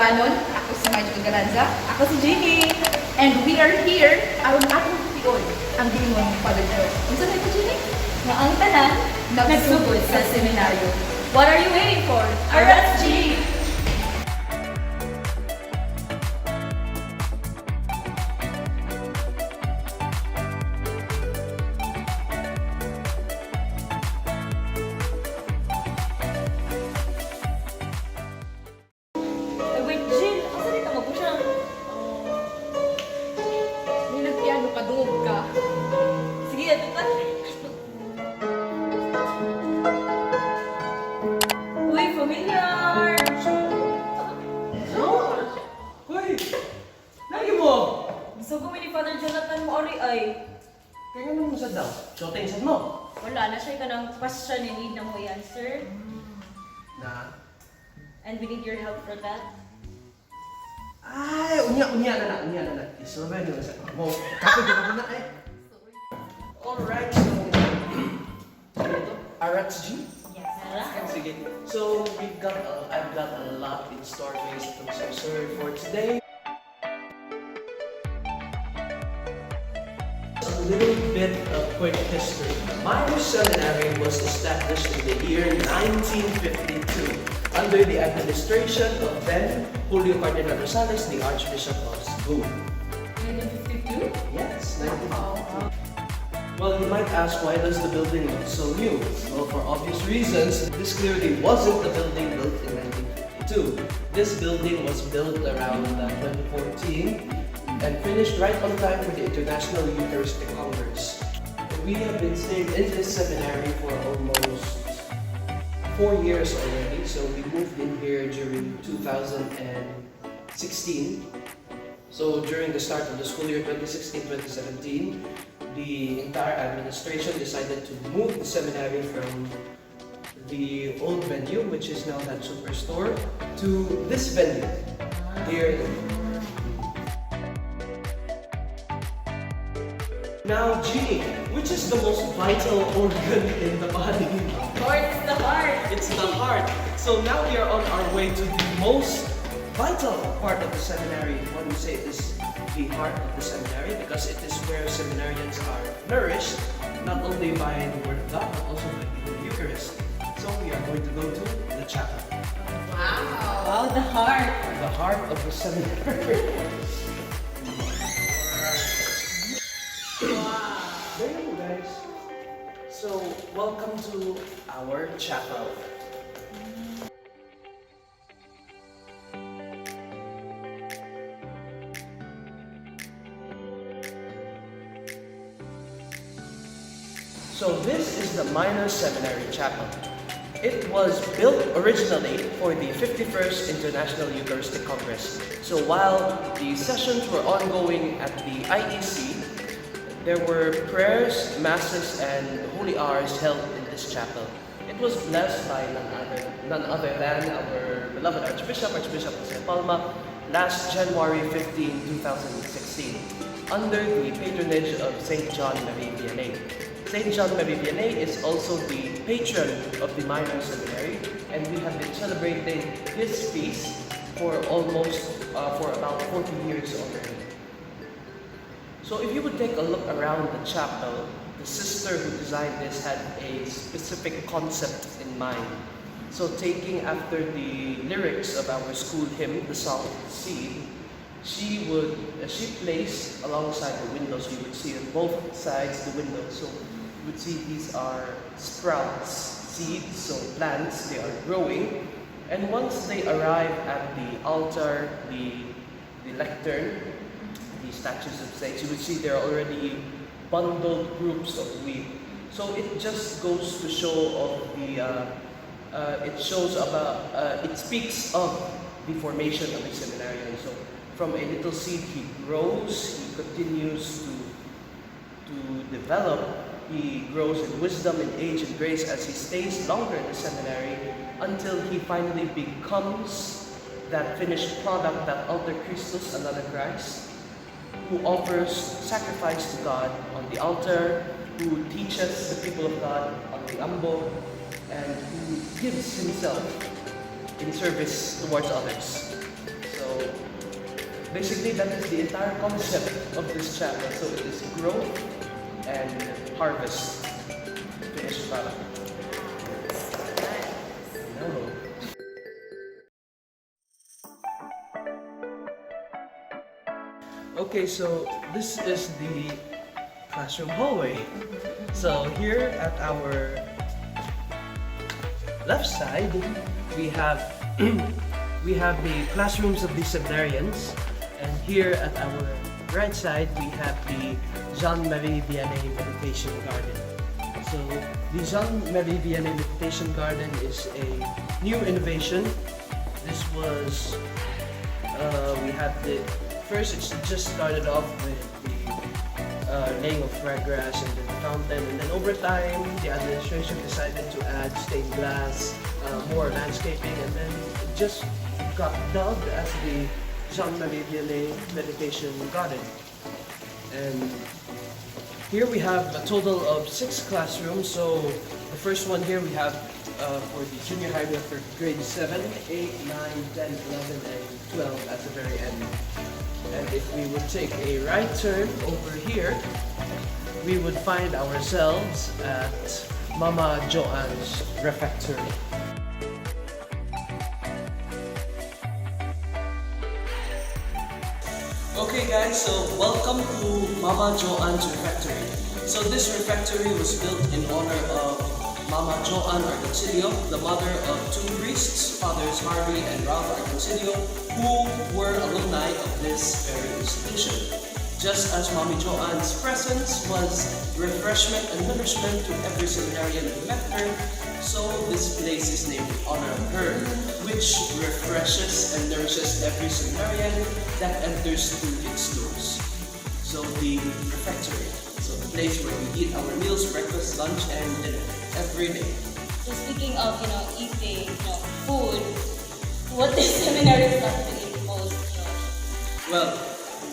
Ganon, ako si Myjill Galanza, ako si Gennie, and we are here aron atong tution ang gilingon ni Father Joe. Unsa na ito, Gennie? Na ang tanan nagsugod sa seminaryo. What are you waiting for? Arats G! Wait, Jill, asa dito mo po siya? May nagpiano pa dugog ka. Sige, ato ka. Uy, familiar! Hoy! Lagi mo! Gusto ko ni Father Jonathan mo ori ay. Kaya nga mo sa daw. Shooting sa mo. Wala na siya ka ng question you need na mo i-answer. Na? And we need your help for that. Ay! Unya na. Isurvey nyo sa mo. Kapag ko na eh. Alright, so... Ano ito? Arats G? Yes. Nara? Sige. So, I've got a lot in store based on so sorry for today. A little bit of quick history. Myjill Seminary was established in the year 1952 under the administration of then Julio Cardinal Rosales, the Archbishop of Cebu. 1952? Yes, 1952. Well, you might ask, why does the building look so new? Well, for obvious reasons, this clearly wasn't the building built in 1952. This building was built around 2014 and finished right on time for the International Eucharistic Congress. We have been staying in this seminary for almost 4 years already, so we moved in here during 2016. So during the start of the school year 2016-2017, the entire administration decided to move the seminary from the old venue, which is now that superstore, to this venue here. Now, Gennie, which is the most vital organ in the body? Lord, it's the heart! It's the heart. So now we are on our way to the most vital part of the seminary. One would say it is the heart of the seminary, because it is where seminarians are nourished, not only by the Word of God, but also by the Eucharist. So we are going to go to the chapel. Wow! Wow, the heart! The heart of the seminary. Wow! There you go, guys. So, welcome to our chapel. So this is the Minor Seminary Chapel. It was built originally for the 51st International Eucharistic Congress. So while the sessions were ongoing at the IEC, there were prayers, masses, and holy hours held in this chapel. It was blessed by none other than our beloved Archbishop Jose Palma, last January 15, 2016, under the patronage of St. John Marie Vianney. St. John Marie Vianney is also the patron of the Minor Seminary, and we have been celebrating his feast for about 40 years already. So if you would take a look around the chapel, the sister who designed this had a specific concept in mind. So taking after the lyrics of our school hymn, the song Seed, she placed alongside the windows, you would see on both sides the windows. So you would see these are sprouts, seeds, so plants, they are growing. And once they arrive at the altar, the lectern, the statues of saints, you would see there are already bundled groups of wheat. So it just goes to show of it speaks of the formation of a seminarian. So from a little seed he grows, he continues to develop, he grows in wisdom, in age, and grace as he stays longer in the seminary until he finally becomes that finished product, that alter Christus, another Christ, who offers sacrifice to God on the altar, who teaches the people of God on the ambo, and who gives himself in service towards others. So basically that is the entire concept of this chapel. So it is growth and harvest. Finished product. No. Okay, so this is the classroom hallway. So here at our left side, we have the classrooms of the seminarians, and here at our right side, we have the Jean-Marie Vianney Meditation Garden. So the Jean-Marie Vianney Meditation Garden is a new innovation. This was, we have the first, it just started off with the laying of ryegrass and then the fountain, and then over time the administration decided to add stained glass, more landscaping, and then it just got dubbed as the Jean-Marie Vianney Meditation Garden. And here we have a total of 6 classrooms. So the first one here we have for the junior high, we have for grade 7, 8, 9, 10, 11, and 12 at the very end. And if we would take a right turn over here, we would find ourselves at Mama Joanne's refectory. Okay guys, so welcome to Mama Joanne's refectory. So this refectory was built in honor of Mama Joanne Acedillo, the mother of 2 priests, Fathers Harvey and Ralph Acedillo, who were alumni of this very institution. Just as Mommy Joanne's presence was refreshment and nourishment to every seminarian who met her, so this place is named in honor of her, which refreshes and nourishes every seminarian that enters through its doors. So the refectory, so the place where we eat our meals, breakfast, lunch, and dinner every day. So speaking of, eating, food, what does seminary love to eat most? Well,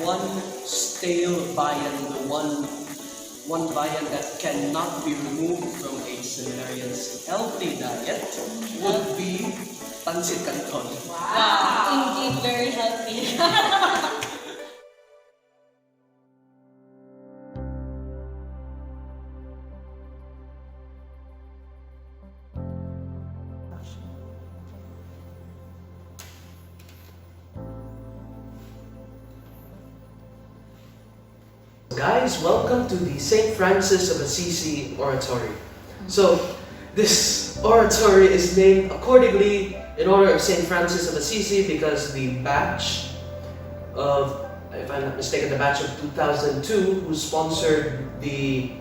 one stale viand, the one viand that cannot be removed from a seminarian's healthy diet would be pancit canton. Wow, indeed very healthy. Guys, welcome to the St. Francis of Assisi Oratory. So, this oratory is named accordingly in honor of St. Francis of Assisi because the batch of, if I'm not mistaken, the batch of 2002 who sponsored the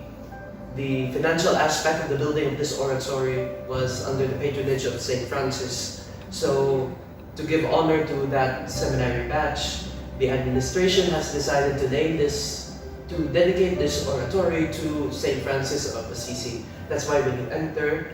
financial aspect of the building of this oratory was under the patronage of St. Francis. So, to give honor to that seminary batch, the administration has decided to dedicate this oratory to St. Francis of Assisi. That's why when you enter,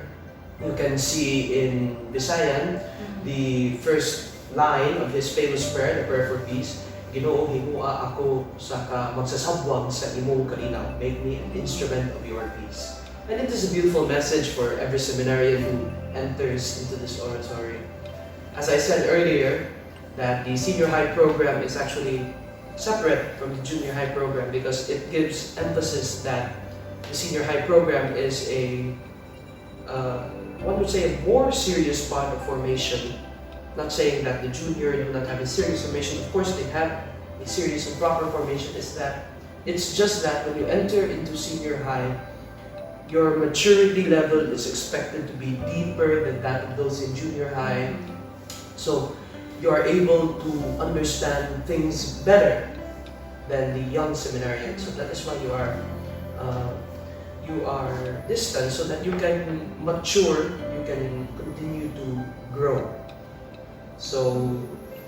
you can see in Visayan the first line of his famous prayer, the prayer for peace. Ginoo, himua ako sa magsasabwag sa imong kalinaw. Make me an instrument of your peace. And it is a beautiful message for every seminarian who enters into this oratory. As I said earlier, that the senior high program is actually separate from the junior high program because it gives emphasis that the senior high program is one would say, a more serious part of formation. Not saying that the junior do not have a serious formation. Of course, they have a serious and proper formation. It's just that when you enter into senior high, your maturity level is expected to be deeper than that of those in junior high. So you are able to understand things better than the young seminarians. So that is why you are distant, so that you can mature, you can continue to grow. So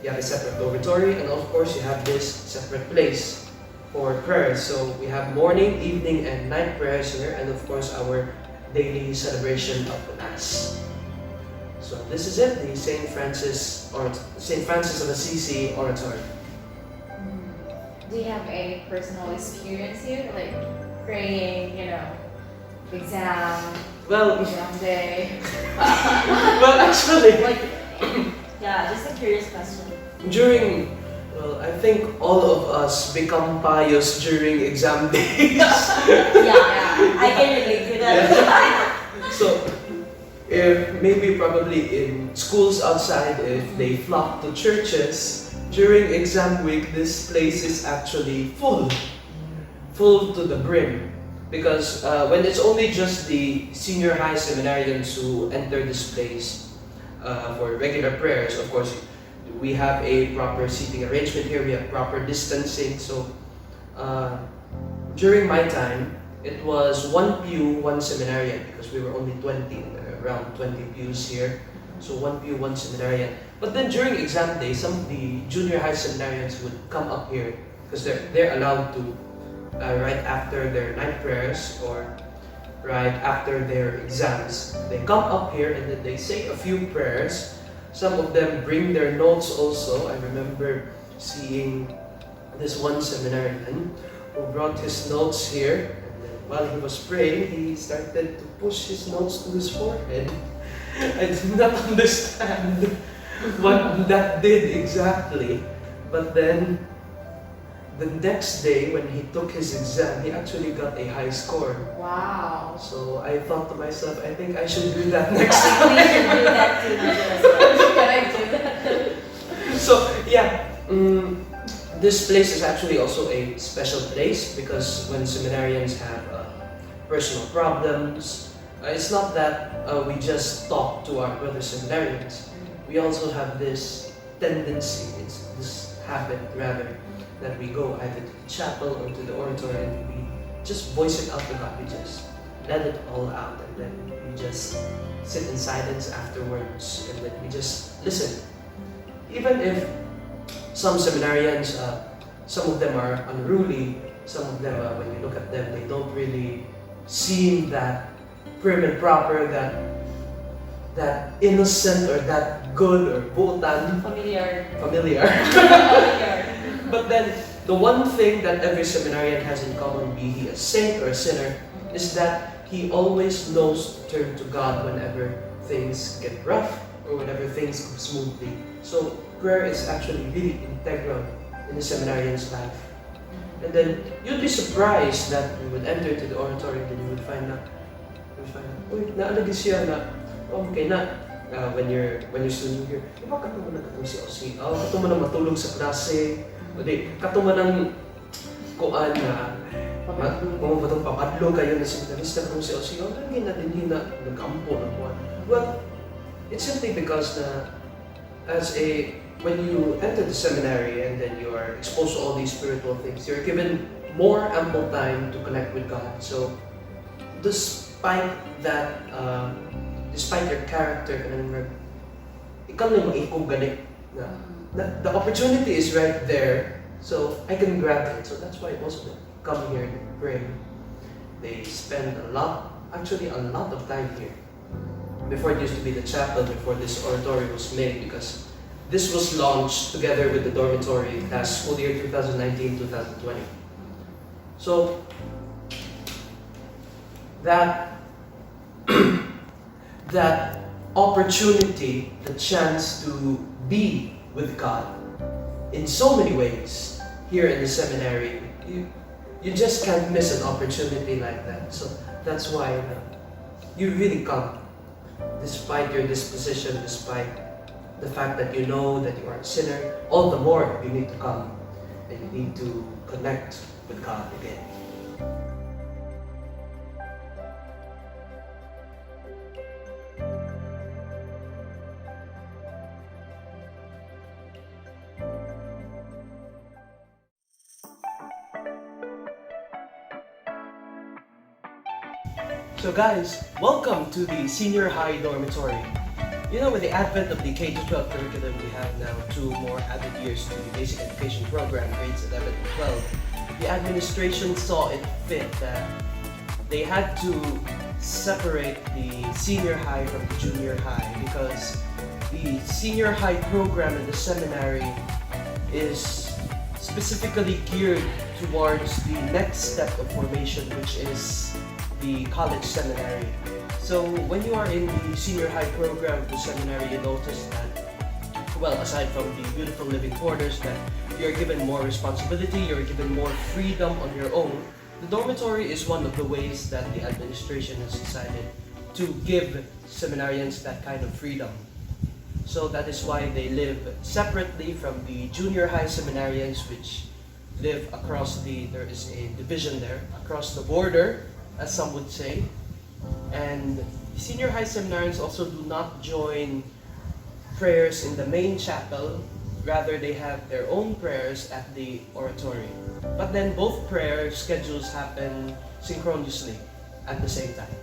you have a separate dormitory, and of course you have this separate place for prayers. So we have morning, evening, and night prayers here, and of course our daily celebration of the Mass. So this is it, the St. Francis of Assisi Oratory. Do you have a personal experience here, like praying, exam Well, day? well, actually, Yeah, Yeah, just a curious question. During, well, I think all of us become pious during exam days. Yeah, I can relate to that. So, if maybe probably in schools outside, if they flock to churches, during exam week, this place is actually full to the brim. Because when it's only just the senior high seminarians who enter this place for regular prayers, of course, we have a proper seating arrangement here, we have proper distancing. So during my time, it was one pew, one seminarian, because we were only 20, around 20 pews here. So one pew, one seminarian. But then during exam day, some of the junior high seminarians would come up here because they're allowed to right after their night prayers or right after their exams. They come up here and then they say a few prayers. Some of them bring their notes also. I remember seeing this one seminarian who brought his notes here. And then while he was praying, he started to push his notes to his forehead. I did not understand what that did exactly. But then the next day when he took his exam, he actually got a high score. Wow. So I thought to myself, I think I should do that next We time. should do that too, Myjill. Can I do that? So yeah, this place is actually also a special place because when seminarians have personal problems, it's not that we just talk to our brother seminarians. We also have this tendency, it's this habit rather, that we go either to the chapel or to the oratory and we just voice it out to God. We just let it all out and then we just sit in silence afterwards and then we just listen. Even if some seminarians, some of them are unruly, some of them, when you look at them, they don't really seem that prim and proper, that innocent or that good or buotan. Familiar. Familiar. But then, the one thing that every seminarian has in common, be he a saint or a sinner, is that he always knows to turn to God whenever things get rough or whenever things go smoothly. So prayer is actually really integral in the seminarian's life. And then you'd be surprised that we would enter to the oratory and then you would find out, uy, naalagi siya na, okay na, when you're still here, di ba katuma na katong si Osi? Katuma na matulog sa klase, o di, katuma ng kuan na, kung batong papadlo kayo na seminarista katong si Osi, lagi na din hina, nag-ampo na kuan. Well, it's simply because when you enter the seminary and then you are exposed to all these spiritual things, you're given more ample time to connect with God. So, despite that, despite your character, ikaw na maikog gani. The opportunity is right there, so I can grab it. So that's why most of them come here and pray. They spend a lot of time here. Before it used to be the chapel, before this oratory was made, because this was launched together with the dormitory last school year 2019-2020. So that opportunity, the chance to be with God in so many ways here in the seminary, you just can't miss an opportunity like that. So that's why you really come, despite your disposition, despite the fact that you know that you are a sinner. All the more you need to come and you need to connect with God again. So guys, welcome to the senior high dormitory. You know, with the advent of the K-12 curriculum, we have now 2 more added years to the basic education program, grades 11 and 12. The administration saw it fit that they had to separate the senior high from the junior high because the senior high program in the seminary is specifically geared towards the next step of formation, which is the college seminary. So when you are in the senior high program of the seminary, you notice that well, aside from the beautiful living quarters, that you're given more responsibility, you're given more freedom on your own. The dormitory is one of the ways that the administration has decided to give seminarians that kind of freedom. So that is why they live separately from the junior high seminarians, which live across there is a division there, across the border, as some would say. And senior high seminarians also do not join prayers in the main chapel, rather they have their own prayers at the oratory. But then both prayer schedules happen synchronously at the same time.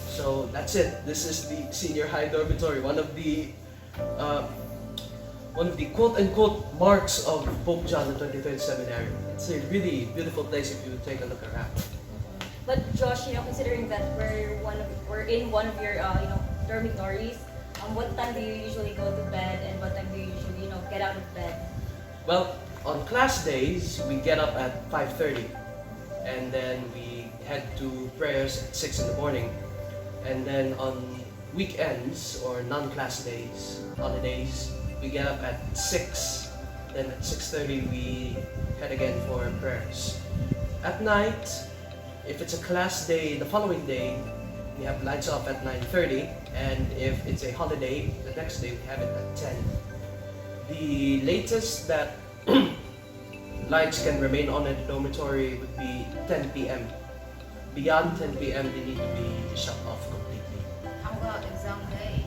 So that's it. This is the senior high dormitory, one of the quote-unquote marks of Pope John the 23rd Seminary. It's a really beautiful place if you take a look around. But Josh, considering that we're in one of your dormitories, what time do you usually go to bed, and what time do you usually get out of bed? Well, on class days we get up at 5:30, and then we head to prayers at 6 in the morning. And then on weekends or non-class days, holidays, we get up at 6. Then at 6:30 we head again for prayers. At night, if it's a class day the following day, we have lights off at 9:30, and if it's a holiday, the next day we have it at 10. The latest that lights can remain on in the dormitory would be 10 p.m. Beyond 10 p.m. they need to be shut off completely. How about exam day?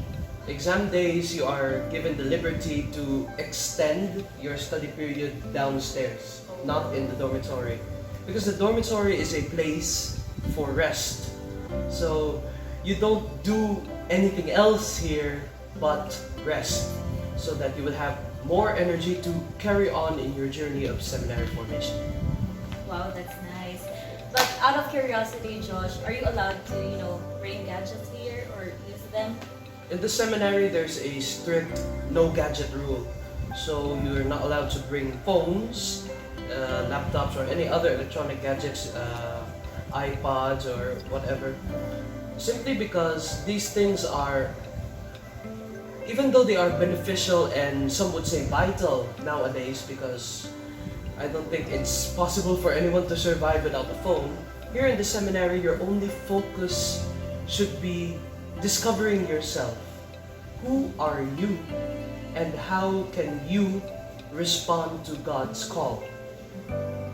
Exam days, you are given the liberty to extend your study period downstairs, not in the dormitory. Because the dormitory is a place for rest. So you don't do anything else here but rest, so that you will have more energy to carry on in your journey of seminary formation. Wow, that's nice. But out of curiosity, Josh, are you allowed to, bring gadgets here or use them? In the seminary, there's a strict no gadget rule. So you're not allowed to bring phones, laptops, or any other electronic gadgets, iPods or whatever. Simply because these things are, even though they are beneficial and some would say vital nowadays, because I don't think it's possible for anyone to survive without a phone. Here in the seminary, your only focus should be discovering yourself. Who are you? And how can you respond to God's call?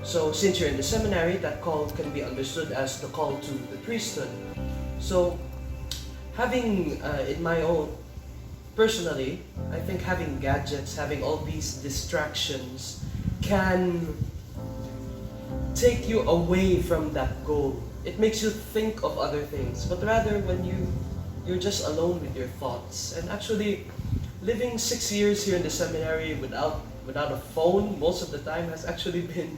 So since you're in the seminary, that call can be understood as the call to the priesthood. So having, in my own, personally, I think having gadgets, having all these distractions can take you away from that goal. It makes you think of other things, but rather when you're just alone with your thoughts. And actually, living 6 years here in the seminary without a phone most of the time has actually been,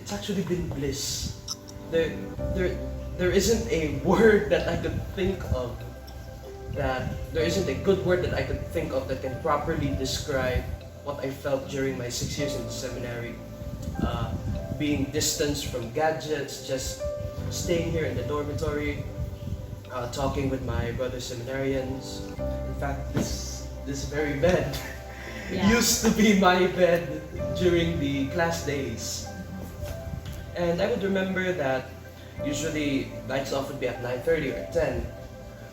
it's actually been bliss. There isn't a word that I could think of, there isn't a good word that I could think of that can properly describe what I felt during my 6 years in the seminary. Being distanced from gadgets, just staying here in the dormitory, talking with my brother seminarians. In fact, this very bed used to be my bed during the class days. And I would remember that usually lights off would be at 9:30 or 10.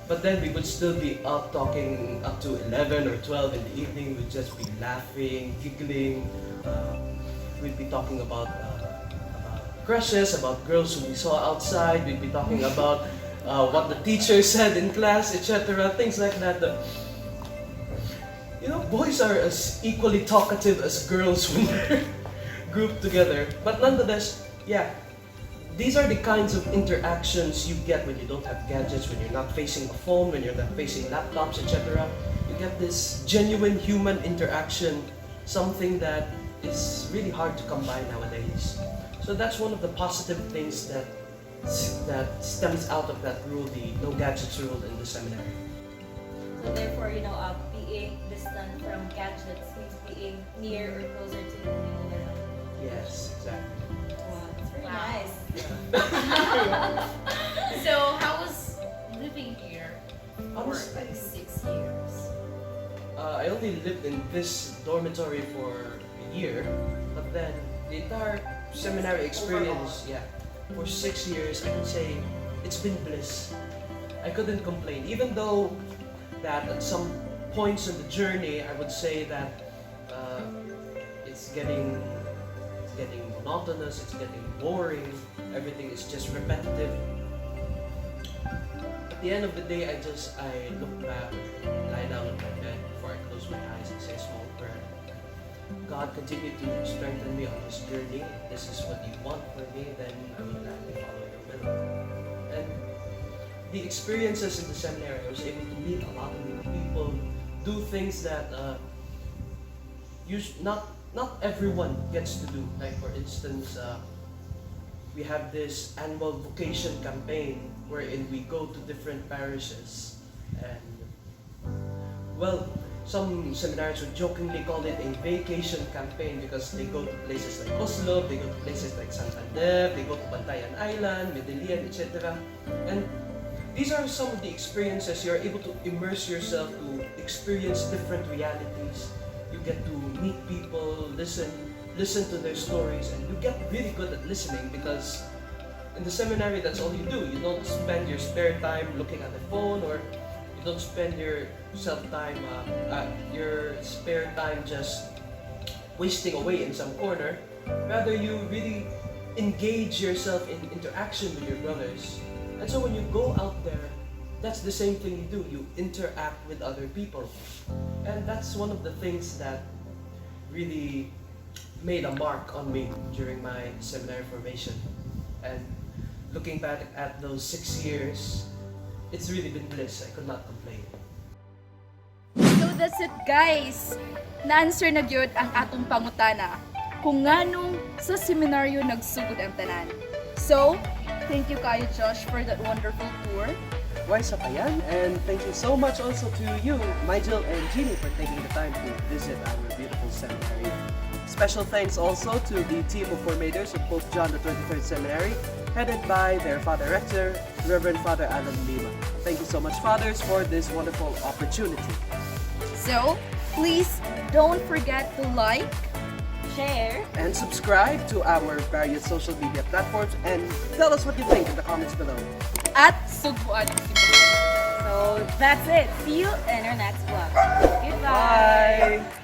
But then we would still be up talking up to 11 or 12 in the evening. We'd just be laughing, giggling. We'd be talking about crushes, about girls who we saw outside. We'd be talking about what the teacher said in class, etc. Things like that. Boys are as equally talkative as girls when they're grouped together. But nonetheless, these are the kinds of interactions you get when you don't have gadgets, when you're not facing a phone, when you're not facing laptops, etc. You get this genuine human interaction, something that is really hard to come by nowadays. So that's one of the positive things that stems out of that rule, the no gadgets rule in the seminary. So therefore, being distant from gadgets means being near or closer to the people around. Yes, exactly. Wow, that's very nice. So how was living here for Honestly. like 6 years? I only lived in this dormitory for a year, but then the entire seminary experience, yeah, for 6 years, I could say it's been bliss. I couldn't complain, even though that at some points in the journey, I would say that it's getting monotonous, it's getting boring, everything is just repetitive. At the end of the day, I look back, lie down on my bed before I close my eyes and say a small prayer. God, continue to strengthen me on this journey. If this is what you want for me, then I will gladly follow your will. And the experiences in the seminary, I was able to meet a lot of new people, do things that not everyone gets to do. Like for instance, we have this annual vocation campaign wherein we go to different parishes, and well, some seminaries would jokingly call it a vacation campaign because they go to places like Oslo, they go to places like Santander, they go to Bantayan Island, Medellin, etc. And these are some of the experiences you're able to immerse yourself to experience different realities. You get to meet people, listen to their stories, and you get really good at listening because in the seminary, that's all you do. You don't spend your spare time looking at the phone, or you don't spend your spare time just wasting away in some corner. Rather, you really engage yourself in interaction with your brothers. And so when you go out there, that's the same thing you do. You interact with other people. And that's one of the things that really made a mark on me during my seminary formation. And looking back at those 6 years, it's really been bliss. I could not complain. So that's it, guys. Na-answer na gyud ang atong pangutana kung nganong sa seminaryo nagsugod ang tanan. So, thank you kayo, Josh, for that wonderful tour. Why sa kayan? And thank you so much also to you, Myjill and Gennie, for taking the time to visit our beautiful seminary. Special thanks also to the team of formators of Pope John the 23rd Seminary, headed by their Father Rector, Reverend Father Alan Lima. Thank you so much, Fathers, for this wonderful opportunity. So, please don't forget to like, Share. And subscribe to our various social media platforms and tell us what you think in the comments below. at sugpuan ang Cebu. So that's it. See you in our next vlog. Goodbye. Bye!